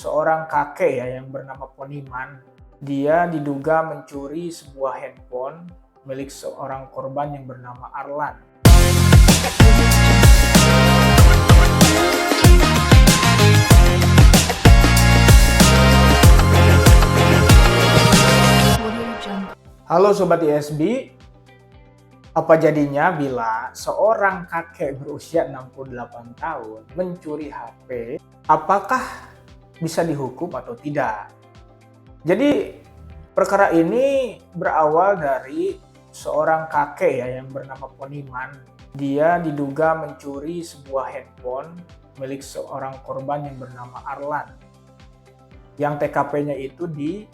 seorang kakek ya yang bernama Poniman. Dia diduga mencuri sebuah handphone milik seorang korban yang bernama Arlan. Halo Sobat ISB, apa jadinya bila seorang kakek berusia 68 tahun mencuri HP? Apakah bisa dihukum atau tidak? Jadi perkara ini berawal dari seorang kakek ya yang bernama Poniman. Dia diduga mencuri sebuah handphone milik seorang korban yang bernama Arlan. Yang TKP-nya itu di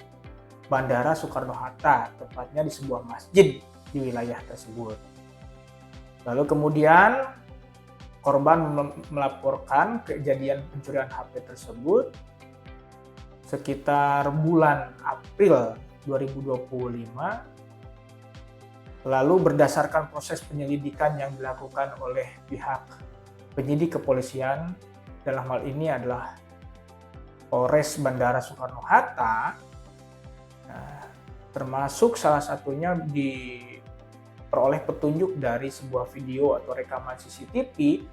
Bandara Soekarno-Hatta, tepatnya di sebuah masjid di wilayah tersebut. Lalu kemudian korban melaporkan kejadian pencurian HP tersebut sekitar bulan April 2025. Lalu berdasarkan proses penyelidikan yang dilakukan oleh pihak penyidik kepolisian, dalam hal ini adalah Polres Bandara Soekarno-Hatta, termasuk salah satunya diperoleh petunjuk dari sebuah video atau rekaman CCTV.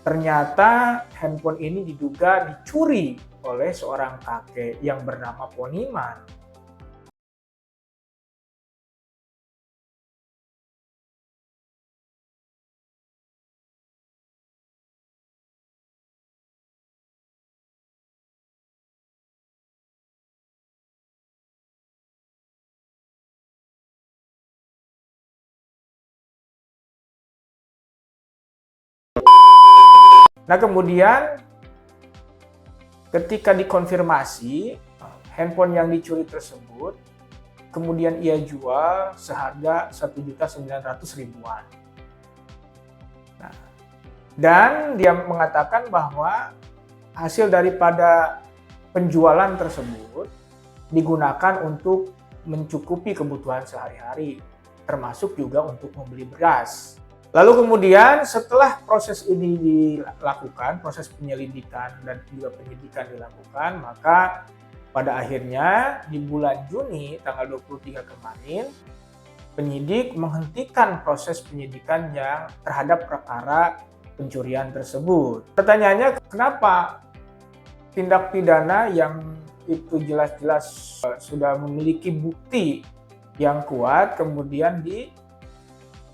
Ternyata handphone ini diduga dicuri oleh seorang kakek yang bernama Poniman. Nah kemudian ketika dikonfirmasi handphone yang dicuri tersebut kemudian ia jual seharga Rp1.900.000-an. Nah, dan dia mengatakan bahwa hasil daripada penjualan tersebut digunakan untuk mencukupi kebutuhan sehari-hari, termasuk juga untuk membeli beras. Lalu kemudian setelah proses ini dilakukan, proses penyelidikan dan juga penyidikan dilakukan, maka pada akhirnya di bulan Juni tanggal 23 kemarin, penyidik menghentikan proses penyidikan yang terhadap perkara pencurian tersebut. Pertanyaannya, kenapa tindak pidana yang itu jelas-jelas sudah memiliki bukti yang kuat kemudian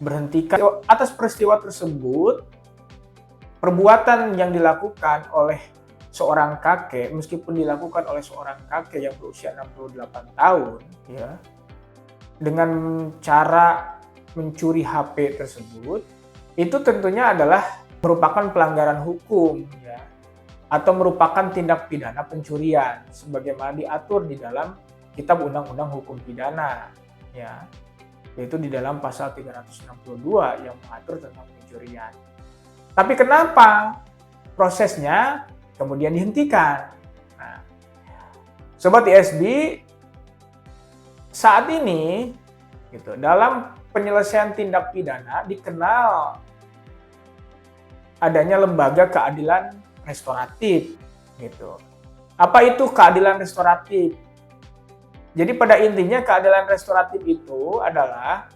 berhentikan? Atas peristiwa tersebut, perbuatan yang dilakukan oleh seorang kakek, meskipun dilakukan oleh seorang kakek yang berusia 68 tahun, ya, dengan cara mencuri HP tersebut, itu tentunya adalah merupakan pelanggaran hukum, ya, atau merupakan tindak pidana pencurian, sebagaimana diatur di dalam Kitab Undang-Undang Hukum Pidana, ya, yaitu di dalam pasal 362 yang mengatur tentang pencurian. Tapi kenapa prosesnya kemudian dihentikan? Nah, Sobat ISB, saat ini gitu, dalam penyelesaian tindak pidana dikenal adanya lembaga keadilan restoratif gitu. Apa itu keadilan restoratif? Jadi pada intinya keadilan restoratif itu adalah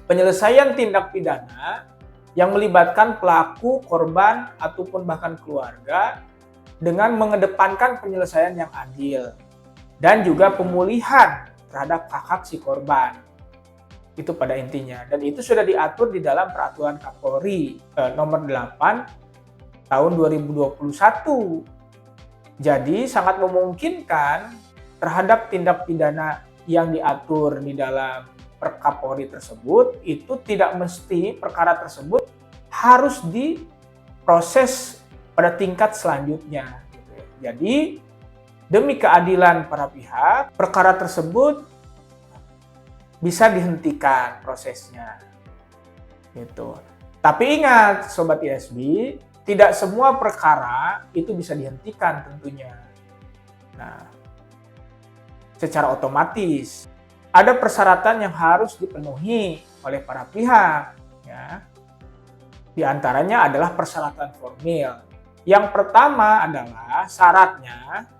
penyelesaian tindak pidana yang melibatkan pelaku, korban, ataupun bahkan keluarga dengan mengedepankan penyelesaian yang adil dan juga pemulihan terhadap hak-hak si korban. Itu pada intinya. Dan itu sudah diatur di dalam Peraturan Kapolri nomor 8 tahun 2021. Jadi sangat memungkinkan terhadap tindak pidana yang diatur di dalam Perkapolri tersebut, itu tidak mesti perkara tersebut harus diproses pada tingkat selanjutnya. Jadi demi keadilan para pihak, perkara tersebut bisa dihentikan prosesnya. Gitu. Tapi ingat Sobat ISB, tidak semua perkara itu bisa dihentikan tentunya. Nah, secara otomatis ada persyaratan yang harus dipenuhi oleh para pihak, ya. Di antaranya adalah persyaratan formil. Yang pertama adalah syaratnya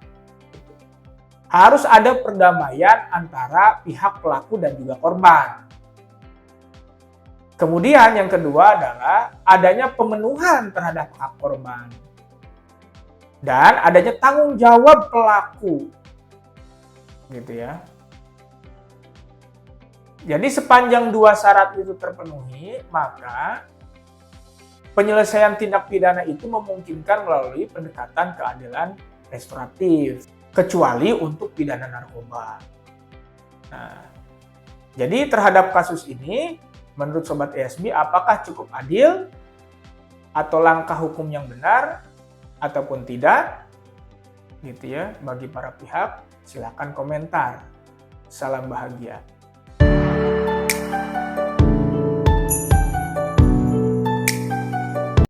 harus ada perdamaian antara pihak pelaku dan juga korban. Kemudian yang kedua adalah adanya pemenuhan terhadap hak korban. Dan adanya tanggung jawab pelaku. Gitu ya. Jadi sepanjang dua syarat itu terpenuhi, maka penyelesaian tindak pidana itu memungkinkan melalui pendekatan keadilan restoratif, kecuali untuk pidana narkoba. Nah, jadi terhadap kasus ini, menurut Sobat ESB, apakah cukup adil atau langkah hukum yang benar ataupun tidak? Gitu ya, bagi para pihak, silakan komentar. Salam bahagia.